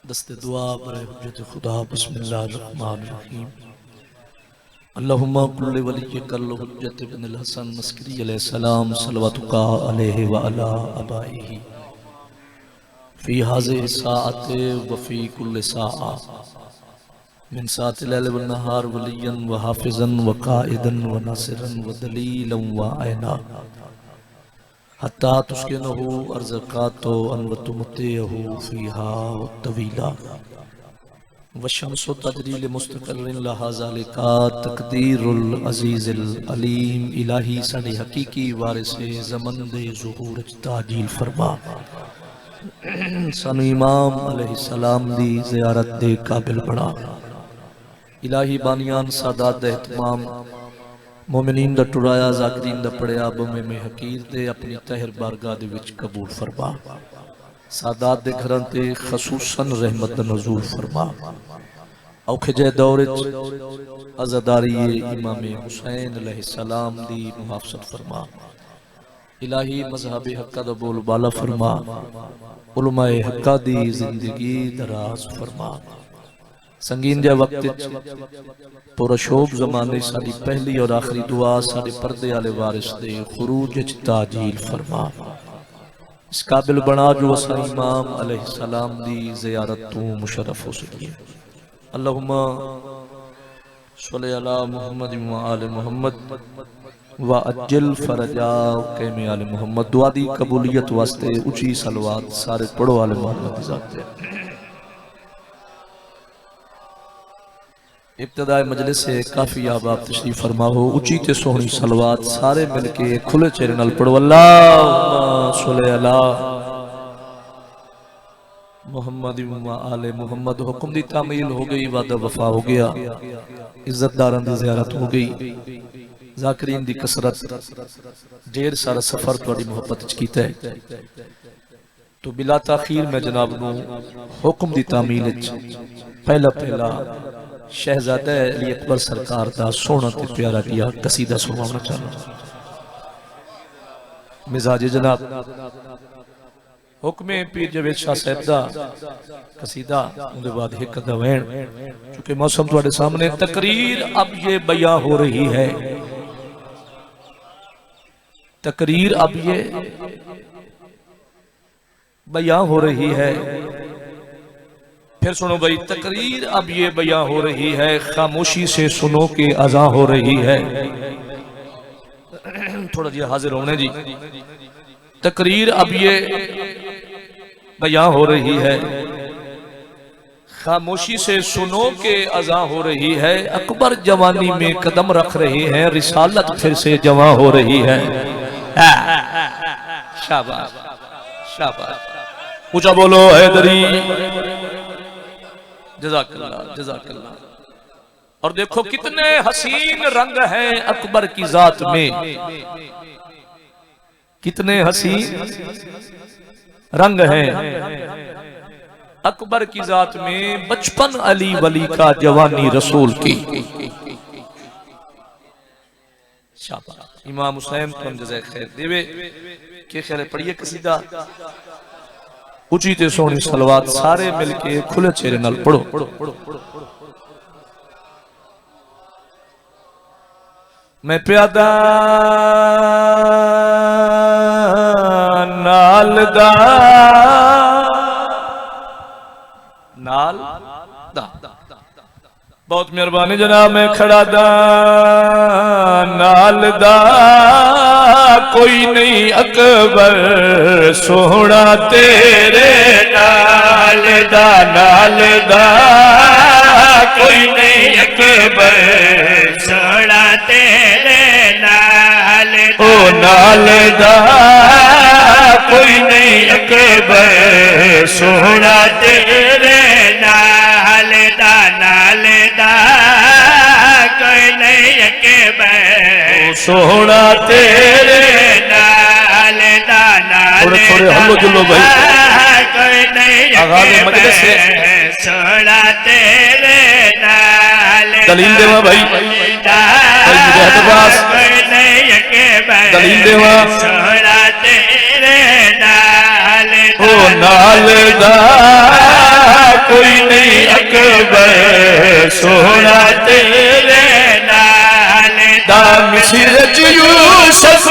दस्ते दुआ बर हुज्जत खुदा बिस्मिल्लाहिर्रहमानिर्रहीम। अल्लाहुम्मा कुल्लि वलिय्यकल हुज्जत इब्नुल हसन मस्करी अलैहिस्सलाम सल्लवातुका अलैहि व अला अबाइही फी हाज़िहि साअति व फी कुल्लि साअ मिन साअतिल लैल वन नहार वलिय्यन व हाफ़िज़न व क़ाइदन व नासिरन व दलीलन व ऐना हत्ता तुस्किनहु अर्ज़क़ातो अनवतु मुतियहु फ़ीहा तवीला वशम्सु तजरी लिमुस्तक़र्रिन लहा ज़ालिका तक़दीरुल अज़ीज़िल अलीम। इलाही साडे हकीकी वारिसे ज़मन दे ज़ुहूर च ताजील फरमा। सानू इमाम अलैहिस्सलाम दी ज़ियारत दे काबिल बना। इलाही बानियान सादात दे इत्माम मोमिनीन दा टुराया ज़ाकिरीन दा पढ़िया बमे में हकीर दे अपनी तहर बारगाह दे विच कबूल फरमा। सादात दे घरां ते खसूसन रहमत दा नज़ूल फरमा। औखे जे दौर अज़ादारी इमाम हुसैन अलैहिस्सलाम दी मुहाफ़ज़त फरमा। इलाही मज़हब हक्का दा बोल बाला फरमा। उलमाए हक्का दी जिंदगी दराज फरमा। संगीन जे वक्त पुरशोभ ज़माने साडी पहली और आखिरी दुआ साडे पर्दे आले वारिस दे खुरूज च ताजील फरमा। इस काबिल बना जो असा इमाम अलैहिस्सलाम दी ज़ियारत तू मुशर्रफ हो सके। अल्लाहुम्मा सल्लि अला मुहम्मद व आले मुहम्मद व अज्जिल फरजा क़ैम आले मुहम्मद। दुआ दी कबूलियत वास्ते ऊंची सलवात सारे पढ़ो आले मोहम्मद दी ज़ात ते। इब्तिदाए मजलिस से काफी आबाब तशरीफ फरमा हो। ऊंची ते सोहनी सलवात सारे मिलके खुले चेहरे नाल पढ़ो। अल्लाहुम्मा सल्लि अला मुहम्मद व आले मुहम्मद। हुक्म दी तामील हो गई, वादा वफा हो गया, इज्जतदारां दी ज़ियारत हो गई, ज़ाकिरीन दी कसरत, ढेर सारा सफर तुहाडी मोहब्बत च कीता है। तो बिला ताखीर मैं जनाब नूं हुक्म दी तामील च पहला शहजादा अली अकबर सरकार दा सोहना ते प्यारा किया कसीदा सुनाना चाहना। मिजाज जनाब हुक्मे पीर जावेद शाह साहब दा कसीदा, उनके बाद एक दवैन। चूंकि मौसम तुम्हारे सामने, तकरीर अब ये बयां हो रही है, तकरीर अब ये बयां हो रही है। फिर सुनो भाई, तकरीर अब ये बयां हो रही है, खामोशी से सुनो के अज़ा हो रही है। थोड़ा जी हाजिर होने जी। तकरीर अब ये बयां हो रही है, खामोशी से सुनो के अज़ा हो रही है। अकबर जवानी में कदम रख रहे हैं, रिसालत फिर से जवां हो रही है। शाबाश शाबाश, ऊंचा बोलो हैदरी। जज़ाकल्लाह जज़ाकल्लाह। और देखो कितने हसीन रंग हैं अकबर की जात में, कितने हसीन रंग हैं अकबर की जात में। बचपन अली वली का, जवानी रसूल की। शाबाश। इमाम हुसैन तुम जज़ाए खैर देवे के खैर पढ़िए कसीदा। ऊंची ते सोहनी सलवात सारे मिलके खुले चेहरे नाल पढ़ो। मैं प्यादा नाल दा नाल दा, बहुत मेहरबानी जनाब। मैं खड़ा दा नाल दा, कोई नहीं अकबर सोहना तेरे नाल दा, नाल दा कोई नहीं अकबर सोहना तेरे नाल ओ नाल दा कोई नहीं अकबर सोहना तेरे नाल दा, नाल दा कोई नहीं अकबर सोहना तेरे नाल दा, नाल थोड़े थोड़े हल्लो जुल्लो भाई। कोई नहीं आगाज़ मजलिस से सोहना तेरे नाल दलील देवा भाई, भाई मुजाहिद अब्बास कोई नहीं अकबर दलील देवा। सोहना तेरे नाल ओ नाल दा सोना तेरे नाल दा मिस्र च यूसुफ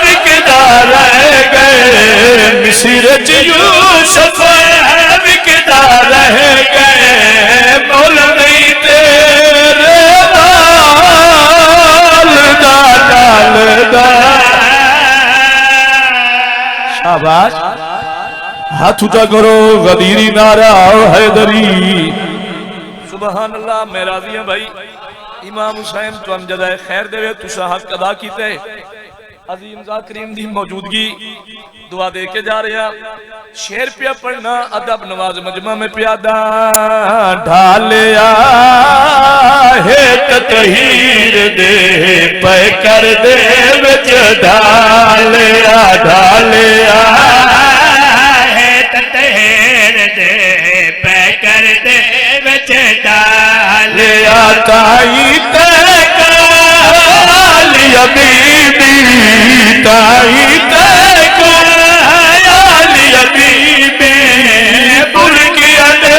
विकदा रह गए, मिस्र च यूसुफ विकदा रह गए, मुल नहीं तेरे नाल दा। शाबाश, हाथ ऊंचा करो, गदीरी नारा हैदरी। सुभान अल्लाह। मैं राजी हूं भाई, इमाम हुसैन तुम जदाए खैर देवे, तुसा हक अदा कीते। अजीम ज़ाकिरीन दी मौजूदगी दुआ दे के जा रहा। शेर पिया पढ़ना अदब नवाज मजमा में प्यादा। ढालिया है ततहीर दे पै कर दे विच, ढालिया ढालिया है ततहीर दे पै कर दे विच, ढालिया ताई ते कालिया बीबी, ताई ते कालिया बीबी, बुरकिया दे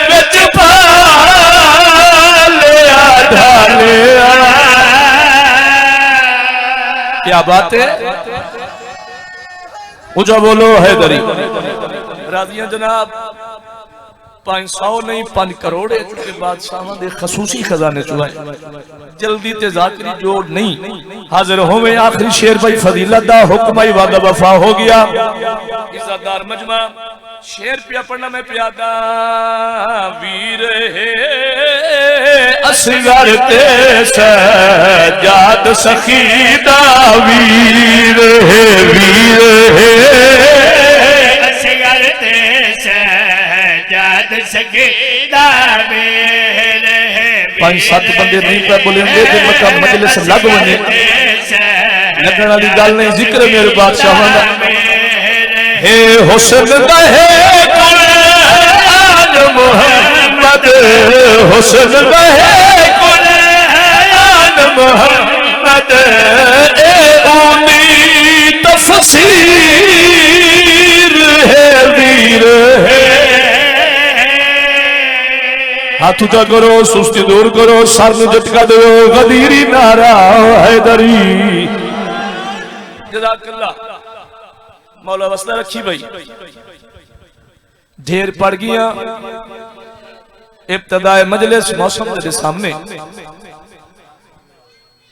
विच पालिया ढालिया। क्या बात है, ऊंचा बोलो हैदरी। राजियां जनाब, 500 नहीं 5 करोड़ चुके बादशाह दे खसूसी खजाने चुआए। जल्दी ते ज़ाकिरी जोड़ नहीं हाजिर होवे। आखिरी शेर भाई फजीलत दा हुक्म आई वादा वफा हो गया। इज्जतदार मजमा शेर पिया पढ़ना मैं प्यादा। वीर है असगर ते सजाद सखीदा, वीर है वीर है असगर ते सजाद सखीदा, वीर है 5-7 बंदे नहीं पे बोलेंगे तो मतलब मजलिस लग बने लगन वाली गल नहीं। जिक्र मेरे बादशाह दा हे हुस्न दा है कुरान मोहम्मद, हुस्न दा है कुरान मोहम्मद, ए उनी तफसीर है वीर है। हाथ ऊंचा करो, सुस्ती दूर करो, सर में झटका दो, गदीरी नारा हैदरी। जज़ाकल्लाह। मौला वस्ता रखी भाई, ढेर पड़ गया। इब्तदाए मजलिस मौसम के सामने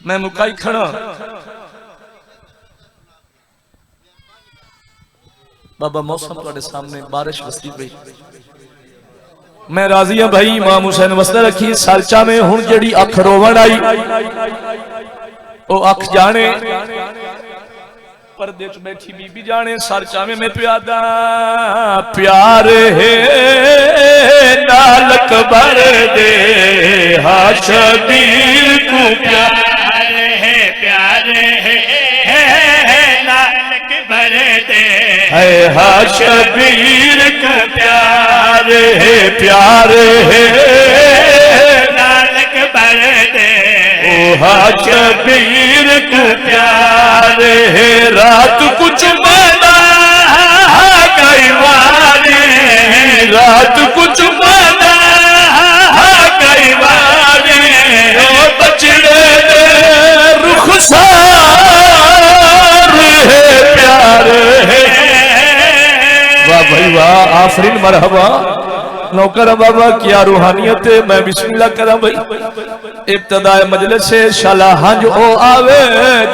मैं मुकाई खड़ा। बाबा मौसम तुम्हारे सामने बारिश वसी पई। मैं राजी हाँ भाई, इमाम हुसैन वस्ता रखी सालचा में हुण जेड़ी अख रोवण आई ओ अख जाने, पर्दे च बैठी बीबी जाने, सर चावे में प्यादा। प्यार है नालक भर दे हाशबीर को, प्यार है प्यार है नानक भर दे है हाशबीर को, प्यार है नानक भर दे ओ हाशबीर को, प्यार है। रात कुछ मना कई वारी, रात कुछ मना कई वारी, ओ बचड़े दे रुखसार है प्यार है। वाह भाई वाह, आफरीन मरहबा। नौकर बाबा क्या रूहानियत है। मैं बिस्मिल्लाह करा भाई। इब्तदाए मजलिस से शाला हंज ओ आवे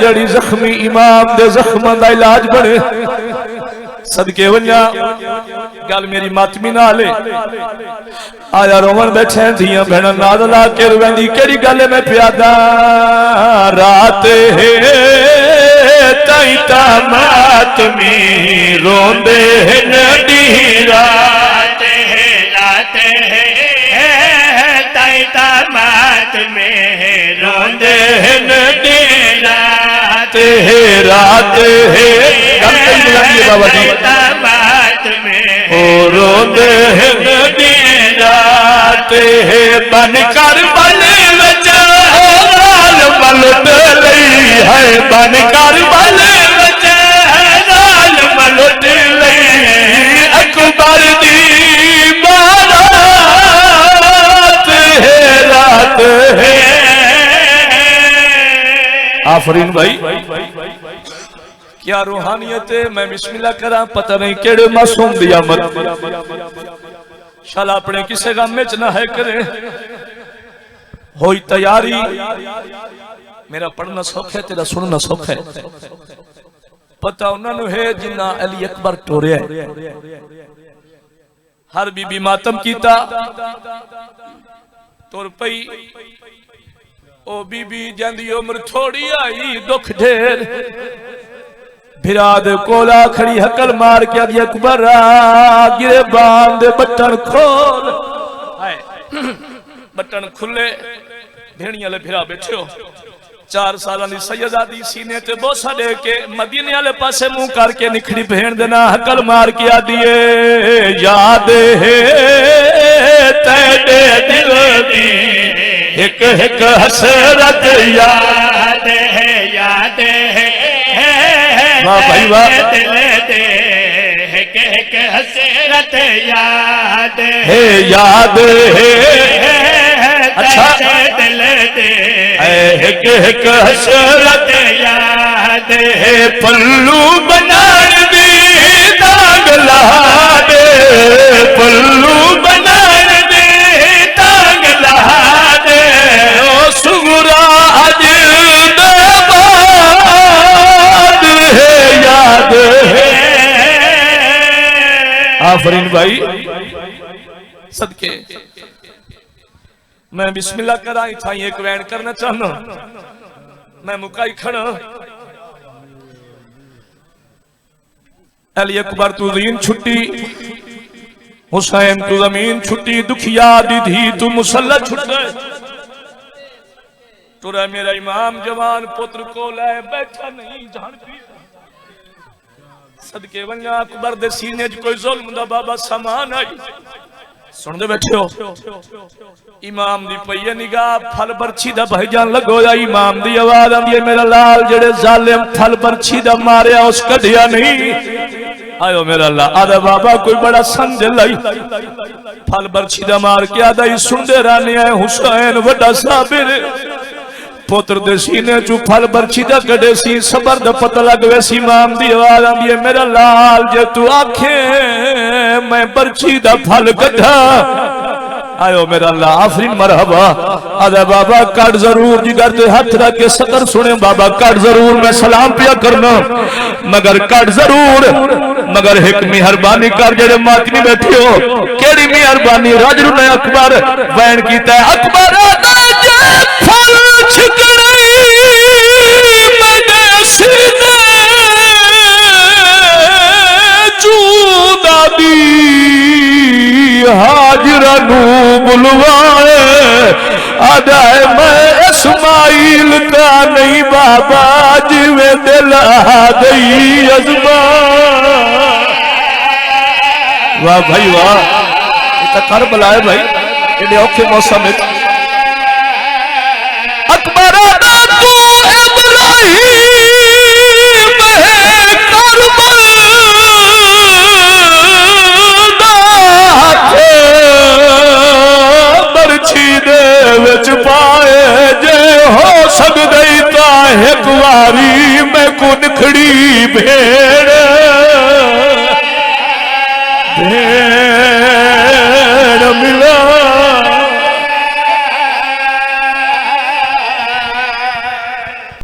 जड़ी जख्मी इमाम दे जख्मां दा इलाज बने। सदके वंजा गल मेरी मातमी नाल आया रोवन बैठे धियां भैणां नाद ला के रोवेंदी केड़ी गल मैं प्यादा। रात है ताई ता मातमी रोंदे नडी, रात है लाते है ताई तामात में रोंदे नडी, रात है रात है बाबा जी तामात में ओ रोंदे नडी, रात है बन कर बल बचा लाल मलट लई है, बन कर बल बचा लाल मलट लई। अकबर दी बारात है आफरीन भाई क्या रूहानियत है। मैं बिस्मिल्लाह करा पता नहीं केड़े मासूम दी आमद शाला अपने किसे गम में ना है करे होई तैयारी। मेरा पढ़ना सौख है तेरा सुनना सौख है। पता उन्होंने है जिन्ना अली अकबर टोरिया हर बीबी मातम कीता तुर पई ओ बीबी जंदी उम्र थोड़ी आई दुख ढेर भिराद कोला खड़ी हकल मार के अली अकबर गिरे बांध बटन खोल बटन खुले भेड़िया ले फिरा बैठे हो 4 साल की सैयदादी सीने ते बोसा दे के मदीने वाले पासे मुंह करके निखड़ी भेड़ देना हकल मार के आ दिए याद है तेरे दिल दी एक एक हसरत याद है वाह भाई वाह दिल दे एक हसरत याद है याद है अच्छा दिल दे एक हसरत याद है पल्लू बनार दी दाग लहा दे पल्लू बनार दी दाग लहा दे ओ सुगरा अज है याद है। आफरीन भाई सदके मैं बिस्मिल्लाह करा था एक वैन करना चाहना मैं मुकाई खड़ा अली अकबर तू दीन छुट्टी हुसैन तू जमीन छुट्टी दुखिया दी धी तू मुसल्ला छुट गए तुरा मेरा इमाम जवान पुत्र को ले बैठा नहीं जान पी सदके वंजा अकबर दे सीने च कोई जुल्म दा बाबा समान आई सुन दे बैठे हो इमाम दी पई निगाह फल बरछी दा भाईजान लगोया इमाम दी आवाज आंदी है मेरा लाल जेड़े जालिम फल बरछी दा मारिया उस कढ़िया नहीं आयो मेरा अल्लाह आदा बाबा कोई बड़ा समझ लाई फल बरछी दा मार के आदा सुनदे रहने है हुसैन वड्डा साबिर पुत्र दे सीने चू फल बरछी दा कड़े सी सबर दा पता लग वैसी इमाम दी आवाज आंदी है मेरा लाल जे तू आखे मैं बरछी दा फल कढ़ा आयो मेरा अल्लाह आफरीन मरहबा आदा बाबा कट जरूर जिगर ते हाथ रख के सदर सुने बाबा कट जरूर मैं सलाम पिया करना मगर कट जरूर मगर एक मेहरबानी कर जेड़े मातमी बैठे हो केड़ी मेहरबानी राजरू ने अकबर बैन कीता अकबर फल छिकड़ी मैंने सीने चूदा दी हाजरा नू बुलवाए आदाए मैं इस्माइल का नहीं बाबा जिवे दिल गई अजमा वाह भाई वाह कर बुलाए भाई एडे औखे मौसम